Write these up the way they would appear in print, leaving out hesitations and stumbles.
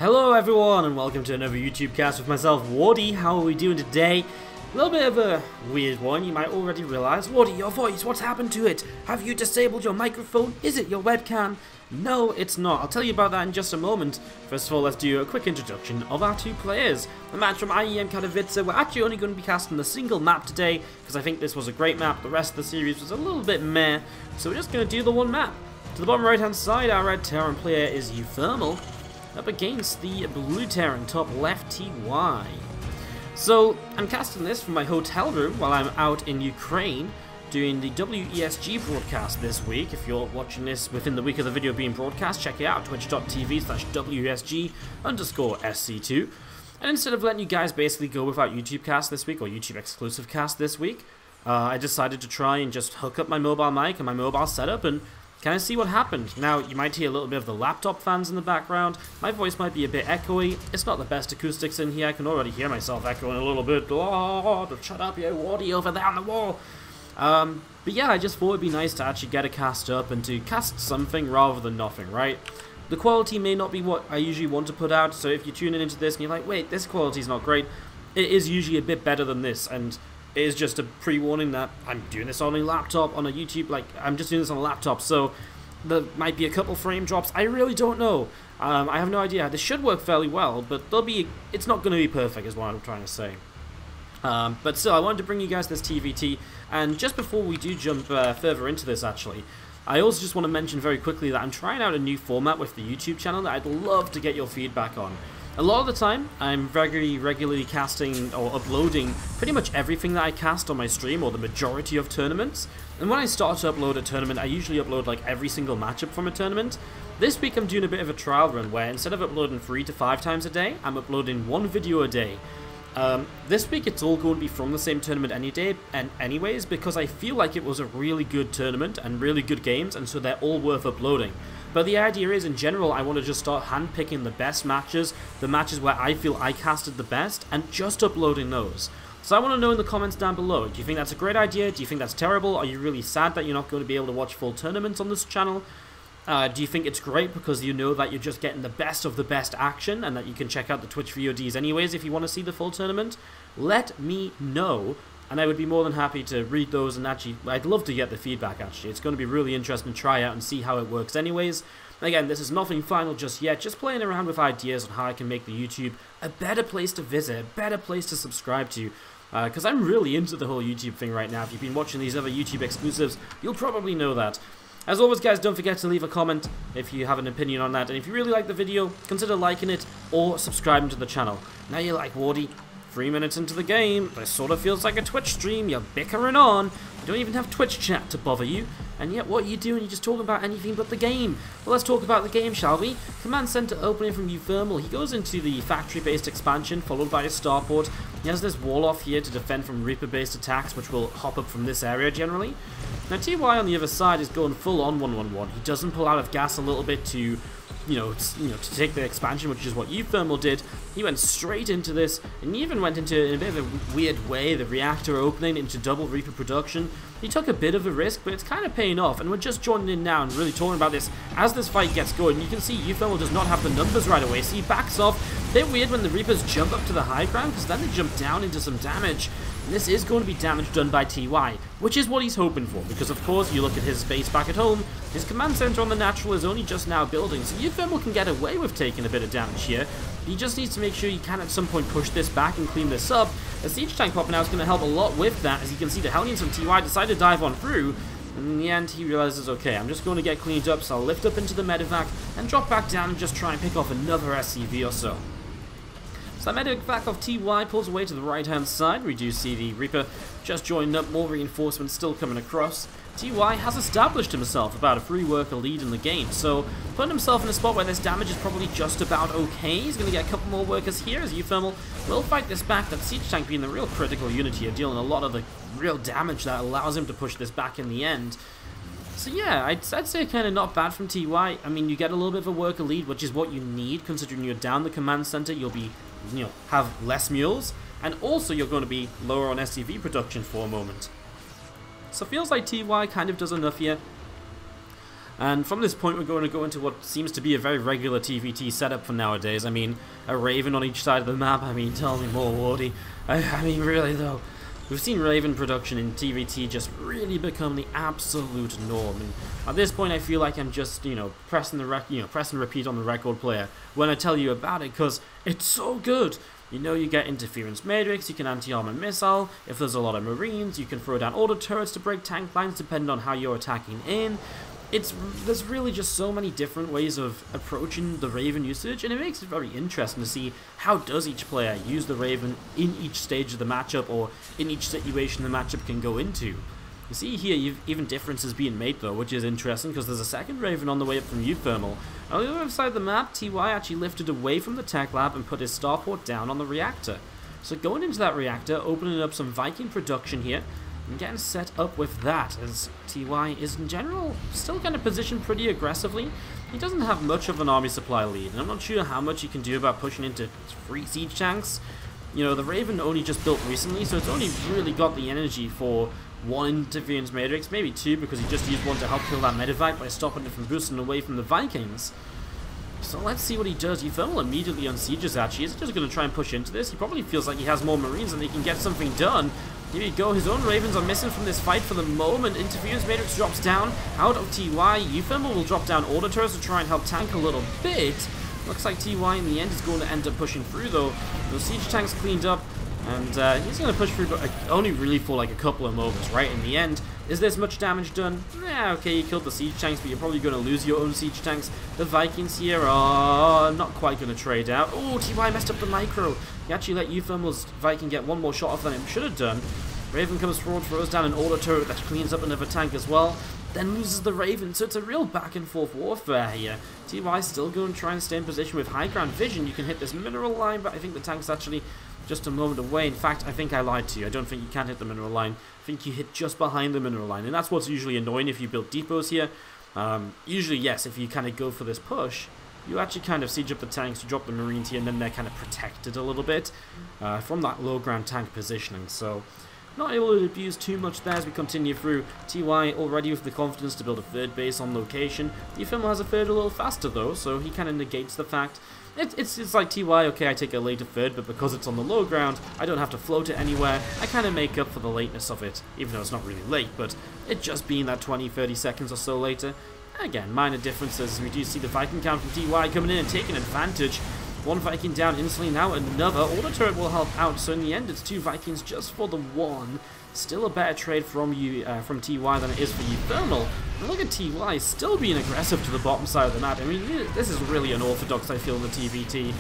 Hello everyone and welcome to another YouTube cast with myself, Wardy. How are we doing today? A little bit of a weird one, you might already realise. Wardy, your voice, what's happened to it? Have you disabled your microphone? Is it your webcam? No, it's not. I'll tell you about that in just a moment. First of all, let's do a quick introduction of our two players. A match from IEM Katowice. We're actually only going to be casting a single map today, because I think this was a great map. The rest of the series was a little bit meh, so we're just going to do the one map. To the bottom right hand side, our red Terran player is uThermal, up against the blue Terran top left TY. So, I'm casting this from my hotel room while I'm out in Ukraine doing the WESG broadcast this week. If you're watching this within the week of the video being broadcast, check it out, twitch.tv/WESG_SC2. And instead of letting you guys basically go without YouTube cast this week, or YouTube exclusive cast this week, I decided to try and just hook up my mobile mic and my mobile setup and kind of see what happened. Now, you might hear a little bit of the laptop fans in the background. My voice might be a bit echoey. It's not the best acoustics in here. I can already hear myself echoing a little bit. Oh, shut up, you Wardy over there on the wall. But yeah, I just thought it'd be nice to actually get a cast up and to cast something rather than nothing, right? The quality may not be what I usually want to put out, so if you're tuning into this and you're like, wait, this quality's not great, it is usually a bit better than this, and it is just a pre-warning that I'm doing this on a laptop, on a YouTube, like, I'm just doing this on a laptop, so there might be a couple frame drops. I really don't know. I have no idea. This should work fairly well, but it's not going to be perfect is what I'm trying to say. But still, I wanted to bring you guys this TvT, and just before we do jump further into this, actually, I also just want to mention very quickly that I'm trying out a new format with the YouTube channel that I'd love to get your feedback on. A lot of the time, I'm very regularly casting or uploading pretty much everything that I cast on my stream, or the majority of tournaments. And when I start to upload a tournament, I usually upload like every single matchup from a tournament. This week I'm doing a bit of a trial run where instead of uploading 3 to 5 times a day, I'm uploading 1 video a day. This week it's all going to be from the same tournament anyways, because I feel like it was a really good tournament and really good games, and so they're all worth uploading. But the idea is, in general, I want to just start handpicking the best matches, the matches where I feel I casted the best, and just uploading those. So I want to know in the comments down below, do you think that's a great idea? Do you think that's terrible? Are you really sad that you're not going to be able to watch full tournaments on this channel? Do you think it's great because you know that you're just getting the best of the best action, and that you can check out the Twitch VODs anyways if you want to see the full tournament? Let me know, and I would be more than happy to read those, and actually, I'd love to get the feedback, actually. It's going to be really interesting to try out and see how it works anyways. Again, this is nothing final just yet, just playing around with ideas on how I can make the YouTube a better place to visit, a better place to subscribe to. Because I'm really into the whole YouTube thing right now. If you've been watching these other YouTube exclusives, you'll probably know that. As always, guys, don't forget to leave a comment if you have an opinion on that. And if you really like the video, consider liking it or subscribing to the channel. Now you're like, Wardy, 3 minutes into the game, this sort of feels like a Twitch stream, you're bickering on, you don't even have Twitch chat to bother you, and yet what are you doing? You're just talking about anything but the game. Well, let's talk about the game, shall we? Command Center opening from uThermal. He goes into the factory-based expansion, followed by his starport. He has this wall off here to defend from Reaper-based attacks, which will hop up from this area generally. Now, TY on the other side is going full on 1-1-1. He doesn't pull out of gas a little bit to to take the expansion, which is what uThermal did. He went straight into this, and he even went into, in a bit of a weird way, the reactor opening into double Reaper production. He took a bit of a risk, but it's kind of paying off, and we're just joining in now and really talking about this as this fight gets going. You can see uThermal does not have the numbers right away, so he backs off. A bit weird when the Reapers jump up to the high ground, because then they jump down into some damage. And this is going to be damage done by TY, which is what he's hoping for, because of course, you look at his base back at home, his command center on the natural is only just now building, so uThermal can get away with taking a bit of damage here. He just needs to make sure he can at some point push this back and clean this up. A siege tank pop now is going to help a lot with that, as you can see the Hellions from TY decide to dive on through. In the end, he realizes, okay, I'm just going to get cleaned up, so I'll lift up into the medevac and drop back down and just try and pick off another SCV or so. So that medevac of TY pulls away to the right-hand side. We do see the Reaper just joining up, more reinforcements still coming across. TY has established himself about a 3 worker lead in the game, so putting himself in a spot where this damage is probably just about okay. He's going to get a couple more workers here as uThermal will fight this back. That siege tank being the real critical unit here, dealing a lot of the real damage that allows him to push this back in the end. So yeah, I'd say kind of not bad from TY. I mean, you get a little bit of a worker lead, which is what you need, considering you're down the command center. You'll be, have less mules, and also you're going to be lower on SCV production for a moment. So it feels like TY kind of does enough here. And from this point, we're going to go into what seems to be a very regular TvT setup for nowadays. I mean, a Raven on each side of the map. I mean, tell me more, Wardy. I mean, really though, we've seen Raven production in TvT just really become the absolute norm. And at this point, I feel like I'm just, pressing repeat on the record player when I tell you about it, because it's so good. You get interference matrix, you can anti-armor missile. If there's a lot of marines, you can throw down auto turrets to break tank lines depending on how you're attacking in. There's really just so many different ways of approaching the Raven usage, and it makes it very interesting to see how does each player use the Raven in each stage of the matchup, or in each situation the matchup can go into. You see here, even differences being made though, which is interesting because there's a second Raven on the way up from uThermal. On the other side of the map, TY actually lifted away from the tech lab and put his starport down on the reactor. So going into that reactor, opening up some Viking production here, and getting set up with that, as TY is in general still kind of positioned pretty aggressively. He doesn't have much of an army supply lead, and I'm not sure how much he can do about pushing into 3 siege tanks. The Raven only just built recently, so it's only really got the energy for 1 interference matrix, maybe 2, because he just used 1 to help kill that medevac by stopping it from boosting away from the Vikings. So let's see what he does. uThermal immediately unsieges actually. He's just going to try and push into this. He probably feels like he has more marines and he can get something done. Here you go, his own Ravens are missing from this fight for the moment. Interference matrix drops down out of TY. uThermal will drop down auto turrets to try and help tank a little bit. Looks like TY in the end is going to end up pushing through though. Those siege tanks cleaned up, and he's going to push through, but only really for like a couple of moments, right? In the end, is this much damage done? Yeah, okay, you killed the siege tanks, but you're probably going to lose your own siege tanks. The Vikings here are not quite going to trade out. Oh, TY messed up the micro. He actually let uThermal's Viking get 1 more shot off than it should have done. Raven comes forward, throws down an auto turret that cleans up another tank as well, then loses the Raven, so it's a real back and forth warfare here. TY still going to try and stay in position with high ground vision. You can hit this mineral line, but I think the tank's actually just a moment away. In fact, I think I lied to you. I don't think you can hit the mineral line. I think you hit just behind the mineral line, and that's what's usually annoying if you build depots here. Usually, yes, if you kind of go for this push, you actually kind of siege up the tanks, you drop the marines here, and then they're kind of protected a little bit from that low ground tank positioning. So not able to abuse too much there as we continue through. TY already with the confidence to build a 3rd base on location. uThermal has a 3rd a little faster though, so he kind of negates the fact. It's like TY, okay, I take a later 3rd, but because it's on the low ground, I don't have to float it anywhere. I kind of make up for the lateness of it, even though it's not really late, but it just being that 20-30 seconds or so later. Again, minor differences. We do see the Viking count from TY coming in and taking advantage. 1 Viking down instantly, now another. Auto turret will help out, so in the end it's 2 Vikings just for the 1. Still a better trade from TY than it is for uThermal. And look at TY still being aggressive to the bottom side of the map. I mean, this is really unorthodox, I feel, in the TvT.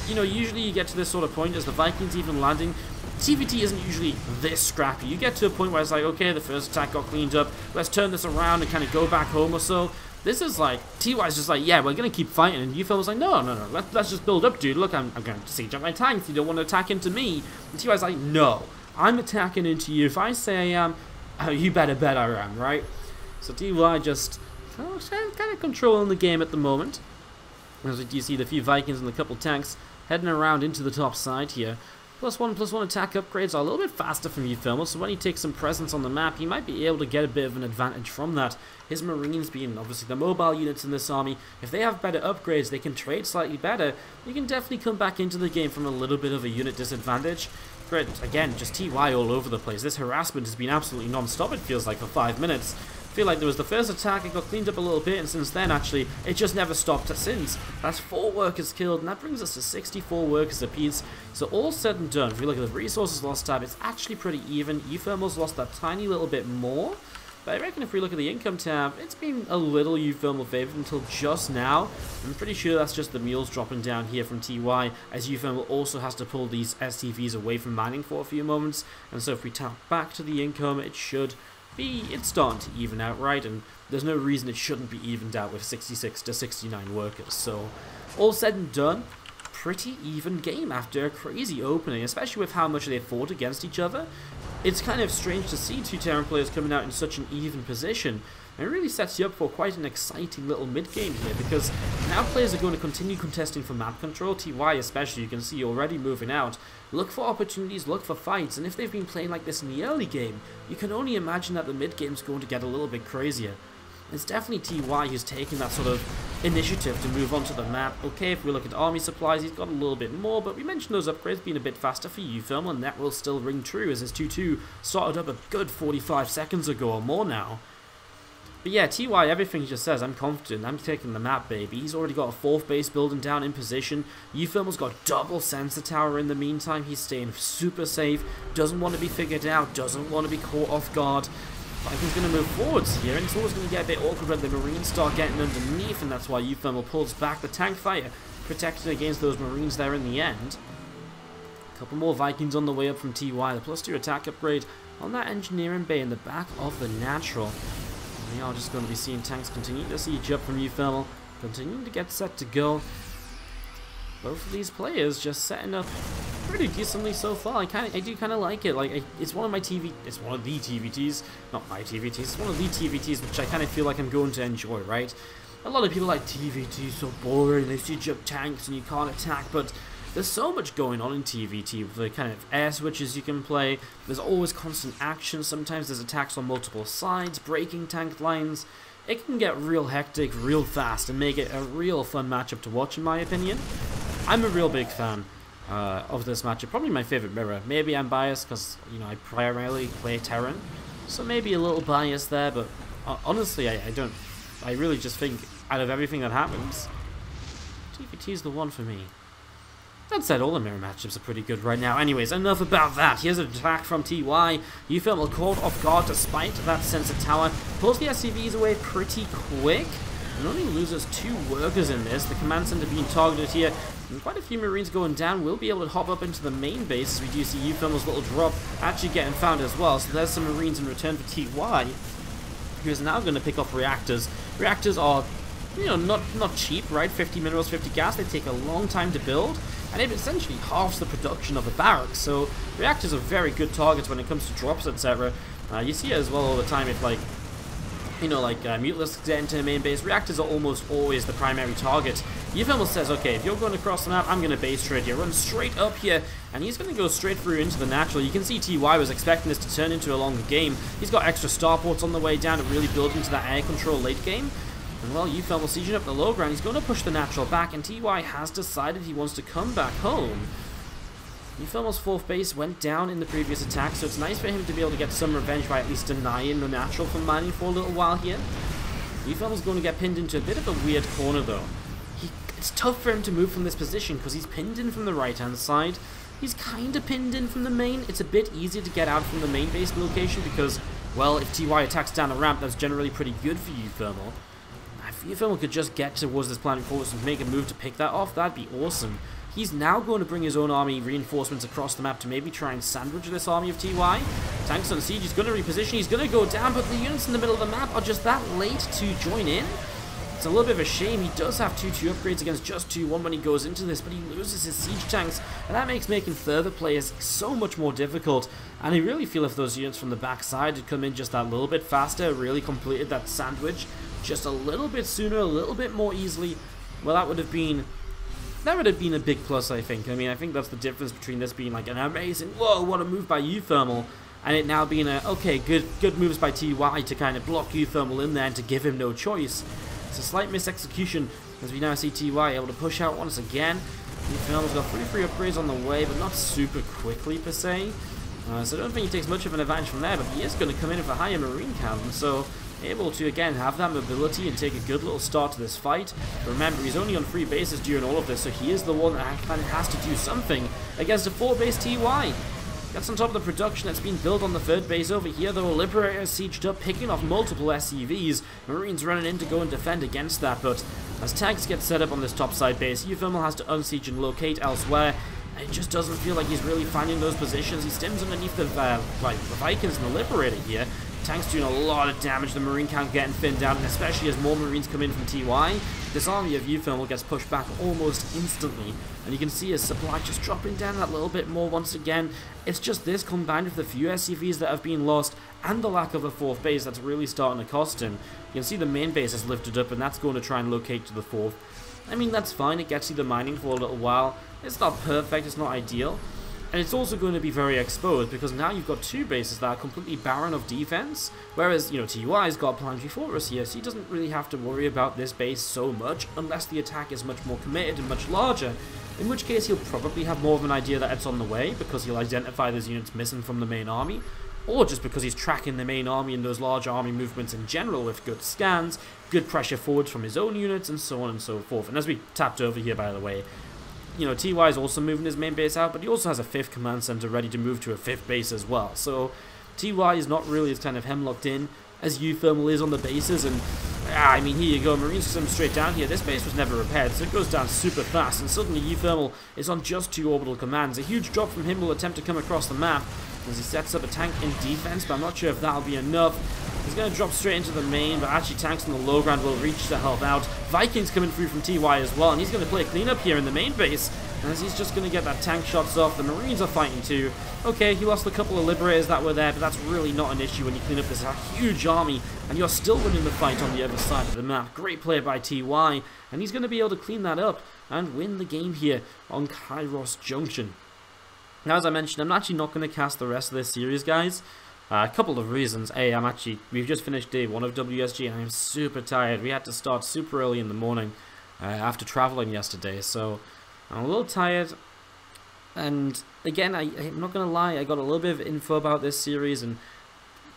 Usually you get to this sort of point as the Vikings even landing. TvT isn't usually this scrappy. You get to a point where it's like, okay, the first attack got cleaned up, let's turn this around and kind of go back home or so. This is like, TY's just like, yeah, we're going to keep fighting, and uThermal's like, no, let's just build up, dude. Look, I'm going to siege up my tanks, you don't want to attack into me. And TY's like, no, I'm attacking into you. If I say I am, you better bet I am, right? So TY just kind of controlling the game at the moment. As you see the few Vikings and a couple tanks heading around into the top side here. +1/+1 attack upgrades are a little bit faster from uThermal, so when he takes some presence on the map, he might be able to get a bit of an advantage from that. His marines being obviously the mobile units in this army, if they have better upgrades, they can trade slightly better. You can definitely come back into the game from a little bit of a unit disadvantage. But again, just TY all over the place. This harassment has been absolutely non-stop, it feels like, for 5 minutes. I feel like there was the first attack, it got cleaned up a little bit, and since then, actually, it just never stopped since. That's 4 workers killed, and that brings us to 64 workers apiece. So all said and done, if we look at the resources lost tab, it's actually pretty even. uThermal's lost that tiny little bit more, but I reckon if we look at the income tab, it's been a little uThermal favored until just now. I'm pretty sure that's just the mules dropping down here from TY, as uThermal also has to pull these STVs away from mining for a few moments, and so if we tap back to the income, it's starting to even out, right? And there's no reason it shouldn't be evened out with 66 to 69 workers. So, all said and done, pretty even game after a crazy opening, especially with how much they fought against each other. It's kind of strange to see 2 Terran players coming out in such an even position. And it really sets you up for quite an exciting little mid-game here, because now players are going to continue contesting for map control. TY especially, you can see already moving out. Look for opportunities, look for fights, and if they've been playing like this in the early game, you can only imagine that the mid-game's going to get a little bit crazier. It's definitely TY who's taken that sort of initiative to move onto the map. Okay, if we look at army supplies, he's got a little bit more, but we mentioned those upgrades being a bit faster for uThermal, and that will still ring true as his 2-2 started up a good 45 seconds ago or more now. But yeah, TY, everything he just says, I'm confident, I'm taking the map, baby. He's already got a 4th base building down in position. uThermal's got double sensor tower in the meantime. He's staying super safe, doesn't want to be figured out, doesn't want to be caught off guard. Viking's going to move forwards here, and it's always going to get a bit awkward when the Marines start getting underneath, and that's why uThermal pulls back. The tank fire protected against those Marines there in the end. A couple more Vikings on the way up from TY. The +2 attack upgrade on that engineering bay in the back of the natural. We are just going to be seeing tanks continue to siege up from uThermal, continuing to get set to go. Both of these players just setting up pretty decently so far. I do kind of like it. Like it's one of the TvTs, not my TvTs. It's one of the TvTs which I kind of feel like I'm going to enjoy. Right? A lot of people like TvT so boring. They siege up tanks and you can't attack, but there's so much going on in TvT with the kind of air switches you can play. There's always constant action. Sometimes there's attacks on multiple sides, breaking tank lines. It can get real hectic real fast and make it a real fun matchup to watch, in my opinion. I'm a real big fan of this matchup. Probably my favorite mirror. Maybe I'm biased because, you know, I primarily play Terran, so maybe a little biased there, but honestly, I really just think out of everything that happens, TvT is the one for me. That said, all the mirror matchups are pretty good right now. Anyways, enough about that. Here's an attack from TY. uThermal caught off guard despite that sensor tower. Pulls the SCVs away pretty quick, and only loses 2 workers in this. The command center being targeted here, and quite a few Marines going down. Will be able to hop up into the main base, as we do see uThermal's little drop actually getting found as well. So there's some Marines in return for TY, who is now going to pick off reactors. Reactors are, you know, not cheap, right? 50 minerals, 50 gas. They take a long time to build, and it essentially halves the production of a barracks. So reactors are very good targets when it comes to drops, etc. You see it as well all the time if, like, you know, like mutalisks get into the main base. Reactors are almost always the primary target. uThermal says, okay, if you're going across the map, I'm going to base trade here. Run straight up here, and he's going to go straight through into the natural. You can see TY was expecting this to turn into a longer game. He's got extra starports on the way down to really build into that air control late game. And well, uThermal sieging up the low ground. He's going to push the natural back, and TY has decided he wants to come back home. uThermal's 4th base went down in the previous attack, so it's nice for him to be able to get some revenge by at least denying the natural from mining for a little while here. uThermal's going to get pinned into a bit of a weird corner though. It's tough for him to move from this position because he's pinned in from the right hand side. He's kind of pinned in from the main. It's a bit easier to get out from the main base location because, well, if TY attacks down the ramp, that's generally pretty good for uThermal. If uThermal could just get towards this planning force and make a move to pick that off, that'd be awesome. He's now going to bring his own army reinforcements across the map to maybe try and sandwich this army of TY. Tanks on siege, he's going to reposition, he's going to go down, but the units in the middle of the map are just that late to join in. It's a little bit of a shame. He does have 2-2 upgrades against just 2-1 when he goes into this, but he loses his siege tanks, and that makes making further players so much more difficult. And I really feel if those units from the backside had come in just that little bit faster, really completed that sandwich just a little bit sooner, a little bit more easily, well, that would have been a big plus, I think. I mean, I think that's the difference between this being like an amazing, whoa, what a move by uThermal, and it now being a, okay, good moves by TY to kind of block uThermal in there and to give him no choice. It's a slight misexecution as we now see TY able to push out once again. uThermal's got 3 free upgrades on the way, but not super quickly per se. So I don't think he takes much of an advantage from there, but he is going to come in with a higher marine count, and so able to again have that mobility and take a good little start to this fight. But remember, he's only on 3 bases during all of this, so he is the one that kind of has to do something against a 4-base TY. Gets on top of the production that's been built on the 3rd base over here, though. Liberator sieged up, picking off multiple SCVs. Marines running in to go and defend against that, but as tanks get set up on this topside base, uThermal has to unsiege and locate elsewhere. It just doesn't feel like he's really finding those positions. He stims underneath the Vikings and the Liberator here. Tank's doing a lot of damage, the Marine count getting thinned down, and especially as more Marines come in from TY, this army of uThermal gets pushed back almost instantly, and you can see his supply just dropping down that little bit more once again. It's just this combined with the few SCVs that have been lost, and the lack of a 4th base that's really starting to cost him. You can see the main base is lifted up, and that's going to try and locate to the 4th. I mean, that's fine, it gets you the mining for a little while. It's not perfect, it's not ideal. And it's also going to be very exposed because now you've got two bases that are completely barren of defense, whereas, you know, TY's got Planetary Fortress here, so he doesn't really have to worry about this base so much unless the attack is much more committed and much larger, in which case he'll probably have more of an idea that it's on the way because he'll identify those units missing from the main army, or just because he's tracking the main army and those large army movements in general with good scans, good pressure forwards from his own units, and so on and so forth. And as we tapped over here, by the way, you know, TY is also moving his main base out, but he also has a 5th command center ready to move to a 5th base as well. So TY is not really as kind of hemlocked in as uThermal is on the bases, and I mean, here you go, Marines come straight down here. This base was never repaired, so it goes down super fast, and suddenly uThermal is on just 2 orbital commands. A huge drop from him will attempt to come across the map as he sets up a tank in defense, but I'm not sure if that'll be enough. He's going to drop straight into the main, but actually tanks on the low ground will reach to help out. Vikings coming through from TY as well, and he's going to play a cleanup here in the main base, as he's just going to get that tank shots off. The Marines are fighting too. Okay, he lost a couple of Liberators that were there, but that's really not an issue when you clean up this huge army, and you're still winning the fight on the other side of the map. Great play by TY, and he's going to be able to clean that up and win the game here on Kairos Junction. Now, as I mentioned, I'm actually not going to cast the rest of this series, guys. A couple of reasons. A, we've just finished day 1 of WSG, and I'm super tired. We had to start super early in the morning after traveling yesterday, so I'm a little tired. And again, I'm not going to lie, I got a little bit of info about this series, and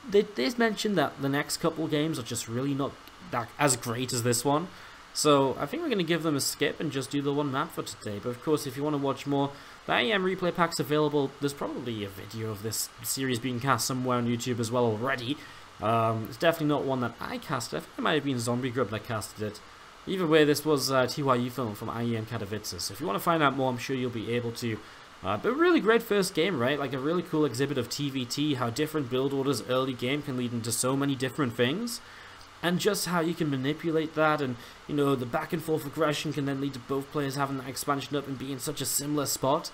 they mentioned that the next couple games are just really not that as great as this one. So I think we're going to give them a skip and just do the one map for today. But of course, if you want to watch more, the IEM replay pack's available. There's probably a video of this series being cast somewhere on YouTube as well already. It's definitely not one that I casted. I think it might have been Zombie Grub that casted it. Either way, this was TY uThermal from IEM Katowice. So if you want to find out more, I'm sure you'll be able to. But really great first game, right? Like a really cool exhibit of TvT, how different build orders early game can lead into so many different things. And just how you can manipulate that, and, you know, the back and forth aggression can then lead to both players having that expansion up and being in such a similar spot.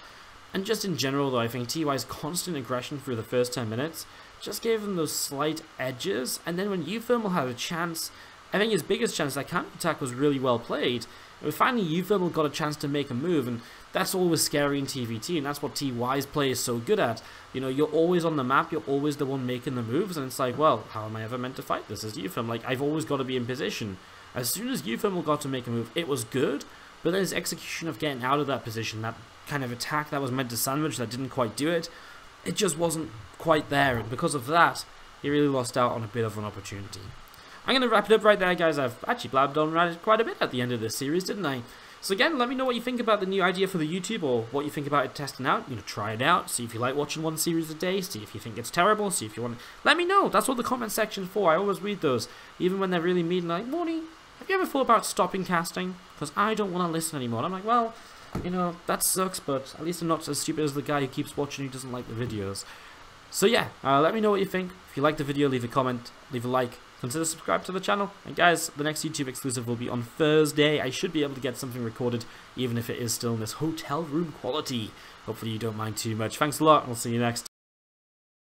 And just in general, though, I think TY's constant aggression through the first 10 minutes just gave them those slight edges. And then when uThermal had a chance, I think his biggest chance, that counter-attack was really well played. And finally, uThermal got a chance to make a move, and that's always scary in TvT, and that's what TY's play is so good at. You know, you're always on the map, you're always the one making the moves, and it's like, well, how am I ever meant to fight this as uThermal? Like, I've always got to be in position. As soon as uThermal got to make a move, it was good, but then his execution of getting out of that position, that kind of attack that was meant to sandwich that didn't quite do it, it just wasn't quite there, and because of that, he really lost out on a bit of an opportunity. I'm going to wrap it up right there, guys. I've actually blabbed on quite a bit at the end of this series, didn't I? So again, let me know what you think about the new idea for the YouTube, or what you think about it testing out. You know, try it out, see if you like watching one series a day, see if you think it's terrible, see if you want to... Let me know. That's what the comment section's for. I always read those, even when they're really mean, like, Morty, have you ever thought about stopping casting? Because I don't want to listen anymore. And I'm like, well, you know, that sucks, but at least I'm not as stupid as the guy who keeps watching who doesn't like the videos. So yeah, let me know what you think. If you like the video, leave a comment, leave a like. Consider subscribe to the channel. And guys, the next YouTube exclusive will be on Thursday. I should be able to get something recorded, even if it is still in this hotel room quality. Hopefully you don't mind too much. Thanks a lot, and I'll see you next time.